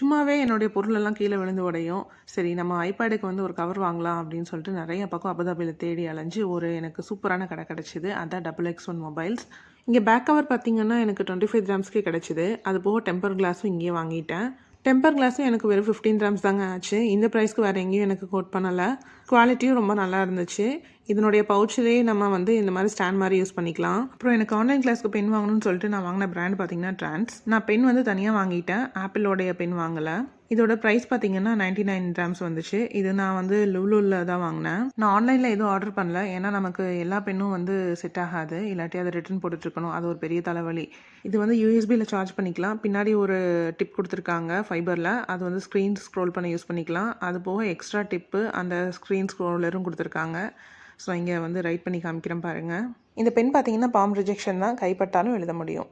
சும்மாவே என்னுடைய பொருளெல்லாம் கீழே விழுந்து உடையும். சரி நம்ம ஐபேடுக்கு வந்து ஒரு கவர் வாங்கலாம் அப்படின்னு சொல்லிட்டு நிறைய பக்கம் அபுதாபியில் தேடி அலைஞ்சு ஒரு எனக்கு சூப்பரான கடை கிடச்சிது. அதான் XXX1 மொபைல்ஸ். இங்கே பேக் கவர் பார்த்தீங்கன்னா எனக்கு 25 கிராம்ஸ்க்கே கிடச்சிது. அது போக டெம்பர் கிளாஸும் இங்கேயே வாங்கிட்டேன். டெம்பர் கிளாஸும் எனக்கு வெறும் 15 கிராம்ஸ் தாங்க ஆச்சு. இந்த ப்ரைஸ்க்கு வேறு எங்கேயும் எனக்கு கோட் பண்ணலை. குவாலிட்டியும் ரொம்ப நல்லா இருந்துச்சு. இதனுடைய பவுச்சிலேயே நம்ம வந்து இந்த மாதிரி ஸ்டாண்ட் மாதிரி யூஸ் பண்ணிக்கலாம். அப்புறம் எனக்கு ஆன்லைன் கிளாஸ்க்கு பென் வாங்கணும்னு சொல்லிட்டு நான் வாங்கின பிராண்ட் பார்த்தீங்கன்னா ட்ரான்ஸ். நான் பென் வந்து தனியாக வாங்கிட்டேன், ஆப்பிளோடைய பென் வாங்கலை. இதோட ப்ரைஸ் பார்த்தீங்கன்னா 99 கிராம்ஸ் வந்துச்சு. இது நான் வந்து லுலுவில் தான் வாங்கினேன். நான் ஆன்லைனில் எதுவும் ஆர்டர் பண்ணல, ஏன்னா நமக்கு எல்லா பென்னும் வந்து செட் ஆகாது, இல்லாட்டி அதை ரிட்டர்ன் போட்டுட்ருக்கணும். அது ஒரு பெரிய தலைவலி. இது வந்து யூஎஸ்பியில் சார்ஜ் பண்ணிக்கலாம். பின்னாடி ஒரு டிப் கொடுத்துருக்காங்க ஃபைபரில், அது வந்து ஸ்க்ரீன் ஸ்க்ரோல் பண்ண யூஸ் பண்ணிக்கலாம். அது போக எக்ஸ்ட்ரா டிப்பு அந்த ஸ்க்ரீன் ஸ்க்ரோலரும் கொடுத்துருக்காங்க. ஸோ இங்கே வந்து ரைட் பண்ணி காமிக்கிறேன் பாருங்கள். இந்த பென் பார்த்தீங்கன்னா பாம் ரிஜெக்ஷன் தான், கைப்பட்டாலும் எழுத முடியும்.